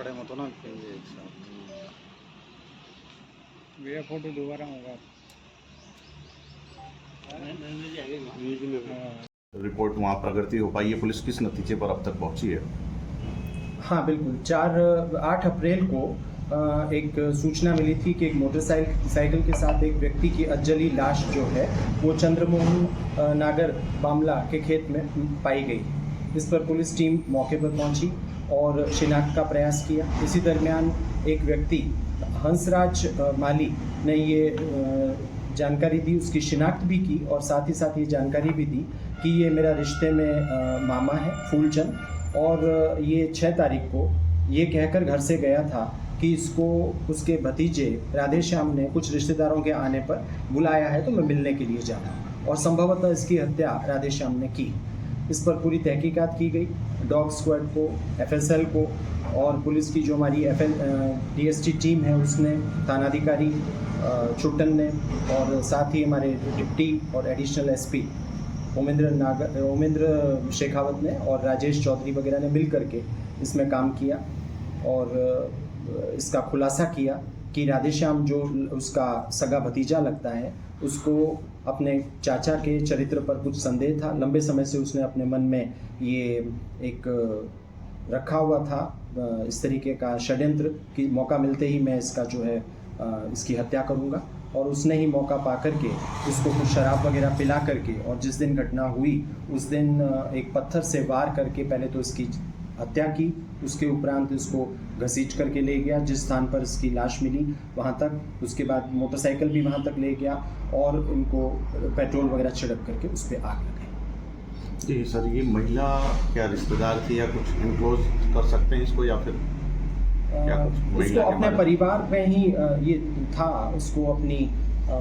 पड़ेगा तो ना कहेंगे एक साथ। भैया फोटो दोबारा होगा। रिपोर्ट वहाँ प्रगति हो पाई है, पुलिस किस नतीजे पर अब तक पहुंची है? हाँ बिल्कुल, 8 अप्रैल को एक सूचना मिली थी कि एक मोटरसाइकिल के साथ एक व्यक्ति की अजली लाश जो है वो चंद्रमोहन नागर बामला के खेत में पाई गई। इस पर पुलिस टीम मौके पर पहुंची और शिनाख्त का प्रयास किया। इसी दरमियान एक व्यक्ति हंसराज माली ने ये जानकारी दी, उसकी शिनाख्त भी की और साथ ही साथ ये जानकारी भी दी कि ये मेरा रिश्ते में मामा है फूलचंद, और ये 6 तारीख को ये कहकर घर से गया था कि इसको उसके भतीजे राधेश्याम ने कुछ रिश्तेदारों के आने पर बुलाया है तो मैं मिलने के लिए जाना, और संभवतः इसकी हत्या राधेश्याम ने की। इस पर पूरी तहकीकात की गई। डॉग स्क्वाड को, एफएसएल को और पुलिस की जो हमारी डीएसटी टीम है उसने, थानाधिकारी छुट्टन ने और साथ ही हमारे डिप्टी और एडिशनल एसपी उमेंद्र शेखावत ने और राजेश चौधरी वगैरह ने मिल करके इसमें काम किया और इसका खुलासा किया कि राधेश्याम जो उसका सगा भतीजा लगता है उसको अपने चाचा के चरित्र पर कुछ संदेह था। लंबे समय से उसने अपने मन में ये एक रखा हुआ था इस तरीके का षड्यंत्र कि मौका मिलते ही मैं इसका जो है इसकी हत्या करूंगा, और उसने ही मौका पा करके इसको कुछ शराब वगैरह पिला करके और जिस दिन घटना हुई उस दिन एक पत्थर से वार करके पहले तो इसकी हत्या की, उसके उपरांत इसको घसीट करके ले गया जिस स्थान पर इसकी लाश मिली वहाँ तक, उसके बाद मोटरसाइकिल भी वहाँ तक ले गया और इनको पेट्रोल वगैरह छिड़क करके उस पर आग लगाई। जी सर, ये महिला क्या रिश्तेदार थी या कुछ इनक्लोज कर सकते हैं इसको, या फिर क्या कुछ उसको अपने परिवार में ही ये था, उसको अपनी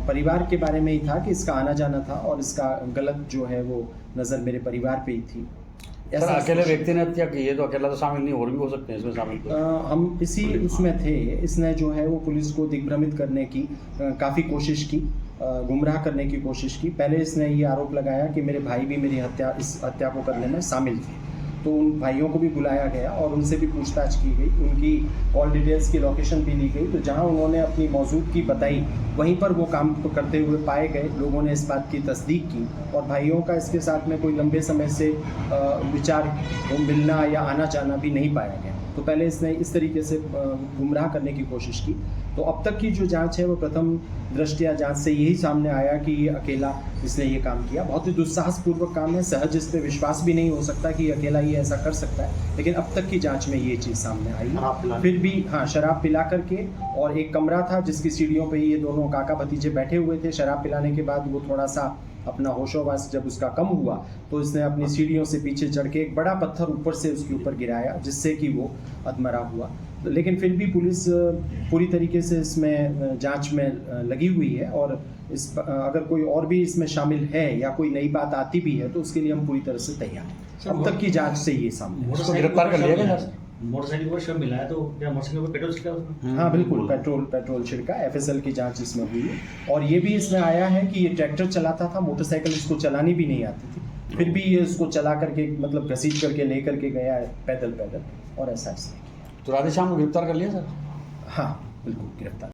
परिवार के बारे में ही था कि इसका आना जाना था और इसका गलत जो है वो नज़र मेरे परिवार पे ही थी। सर अकेले व्यक्ति ने हत्या की है तो अकेला तो शामिल नहीं, और भी हो सकते हैं इसमें शामिल। हम इसी उसमें थे। इसने जो है वो पुलिस को दिग्भ्रमित करने की काफ़ी कोशिश की, गुमराह करने की कोशिश की। पहले इसने ये आरोप लगाया कि मेरे भाई भी मेरी इस हत्या को करने में शामिल थे, तो उन भाइयों को भी बुलाया गया और उनसे भी पूछताछ की गई, उनकी कॉल डिटेल्स की लोकेशन भी ली गई। तो जहां उन्होंने अपनी मौजूदगी बताई वहीं पर वो काम करते हुए पाए गए। लोगों ने इस बात की तस्दीक की और भाइयों का इसके साथ में कोई लंबे समय से विचार मिलना या आना जाना भी नहीं पाया गया। तो पहले इसने इस तरीके से गुमराह करने की कोशिश की। तो अब तक की जो जांच है वो प्रथम दृष्टया जांच से यही सामने आया कि ये अकेला इसने ये काम किया। बहुत ही दुस्साहसपूर्वक काम है, सहज इस पर विश्वास भी नहीं हो सकता कि अकेला ये ऐसा कर सकता है, लेकिन अब तक की जांच में ये चीज़ सामने आई। फिर भी हाँ, शराब पिला करके, और एक कमरा था जिसकी सीढ़ियों पे ये दोनों काका भतीजे बैठे हुए थे। शराब पिलाने के बाद वो थोड़ा सा अपना होशोवास जब उसका कम हुआ तो इसने अपनी सीढ़ियों से पीछे चढ़ के एक बड़ा पत्थर ऊपर से उसके ऊपर गिराया जिससे कि वो अधमरा हुआ। लेकिन फिर भी पुलिस पूरी तरीके से इसमें जांच में लगी हुई है और अगर कोई और भी इसमें शामिल है या कोई नई बात आती भी है तो उसके लिए हम पूरी तरह से तैयार हैं। अब तक की जांच से ये सामने उसको गिरफ्तार कर लिया गया। मोटरसाइकिल पर शव मिला है तो क्या मोटरसाइकिल पर पेट्रोल छिड़का उसने? हाँ बिल्कुल, पेट्रोल छिड़का। एफएसएल की जांच इसमें हुई है और ये भी इसमें आया है कि ये ट्रैक्टर चलाता था, मोटरसाइकिल इसको चलानी भी नहीं आती थी, फिर भी ये इसको चला करके मतलब घसीट करके ले करके गया है पैदल और ऐसा किया। तो राधेश्याम को गिरफ्तार कर लिया सर? हाँ बिल्कुल गिरफ्तार।